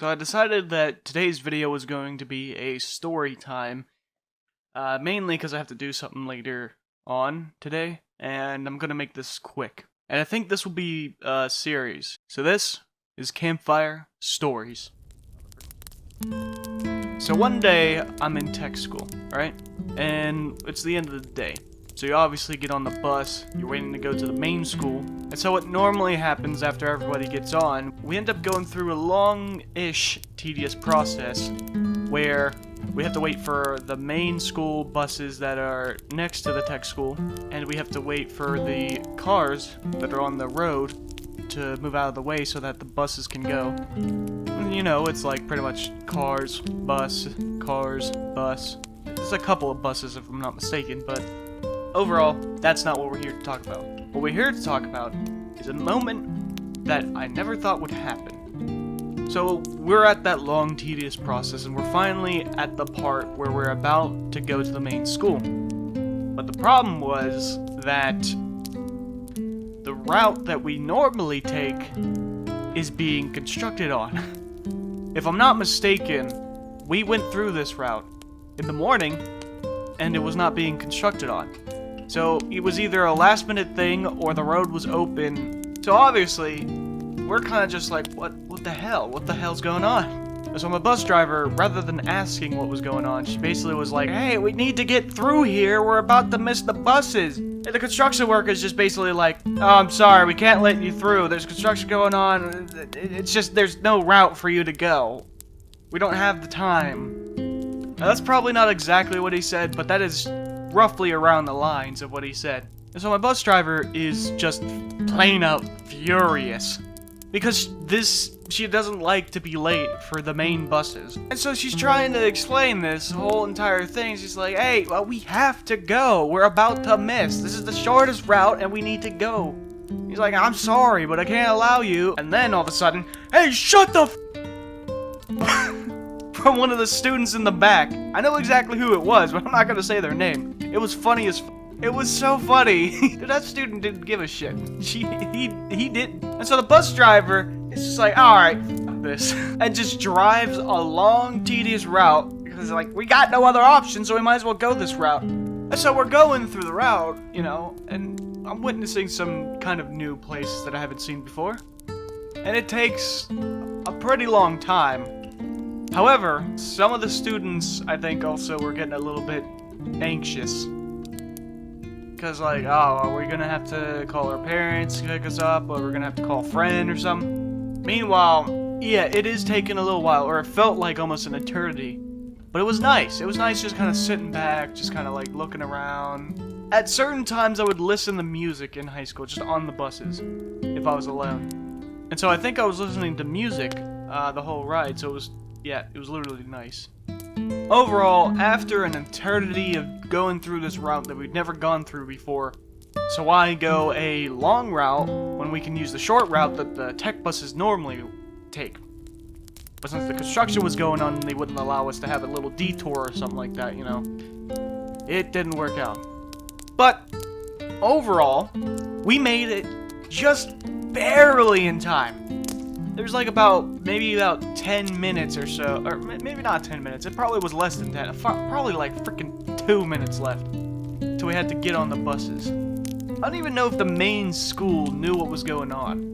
So I decided that today's video was going to be a story time, mainly because I have to do something later on today, and I'm gonna make this quick. And I think this will be a series. So this is Campfire Stories. So one day, I'm in tech school, right? And it's the end of the day. So you obviously get on the bus, you're waiting to go to the main school, and so what normally happens after everybody gets on, we end up going through a long-ish, tedious process where we have to wait for the main school buses that are next to the tech school, and we have to wait for the cars that are on the road to move out of the way so that the buses can go. And, you know, it's like pretty much cars, bus. There's a couple of buses if I'm not mistaken, but overall, that's not what we're here to talk about. What we're here to talk about is a moment that I never thought would happen. So, we're at that long, tedious process, and we're finally at the part where we're about to go to the main school. But the problem was that the route that we normally take is being constructed on. If I'm not mistaken, we went through this route in the morning, and it was not being constructed on. So it was either a last minute thing or the road was open. So obviously, we're kind of just like, what the hell? What the hell's going on? So my bus driver, rather than asking what was going on, she basically was like, hey, we need to get through here. We're about to miss the buses. And the construction worker's just basically like, oh, I'm sorry, we can't let you through. There's construction going on. It's just, there's no route for you to go. We don't have the time. Now, that's probably not exactly what he said, but that is roughly around the lines of what he said. And so my bus driver is just plain out furious. Because she doesn't like to be late for the main buses. And so she's trying to explain this whole entire thing. She's like, hey, well, we have to go. We're about to miss. This is the shortest route and we need to go. He's like, I'm sorry, but I can't allow you. And then all of a sudden, hey, shut the from one of the students in the back. I know exactly who it was, but I'm not gonna say their name. It was funny as it was so funny. That student didn't give a shit. He didn't. And so the bus driver is just like, alright, this. And just drives a long, tedious route. Because like, we got no other option, so we might as well go this route. And so we're going through the route, you know, and I'm witnessing some kind of new places that I haven't seen before. And it takes a pretty long time. However, some of the students, I think, also were getting a little bit anxious. Because, like, oh, are we gonna have to call our parents to pick us up, or we're gonna have to call a friend or something? Meanwhile, yeah, it is taking a little while, or it felt like almost an eternity. But it was nice. It was nice just kind of sitting back, just kind of, like, looking around. At certain times, I would listen to music in high school, just on the buses, if I was alone. And so I think I was listening to music the whole ride, so it was literally nice. Overall, after an eternity of going through this route that we'd never gone through before, so why go a long route when we can use the short route that the tech buses normally take? But since the construction was going on, they wouldn't allow us to have a little detour or something like that, you know. It didn't work out. But, overall, we made it just barely in time. There's like maybe about 10 minutes or so, or maybe not 10 minutes, it probably was less than 10, probably like freaking 2 minutes left, till we had to get on the buses. I don't even know if the main school knew what was going on.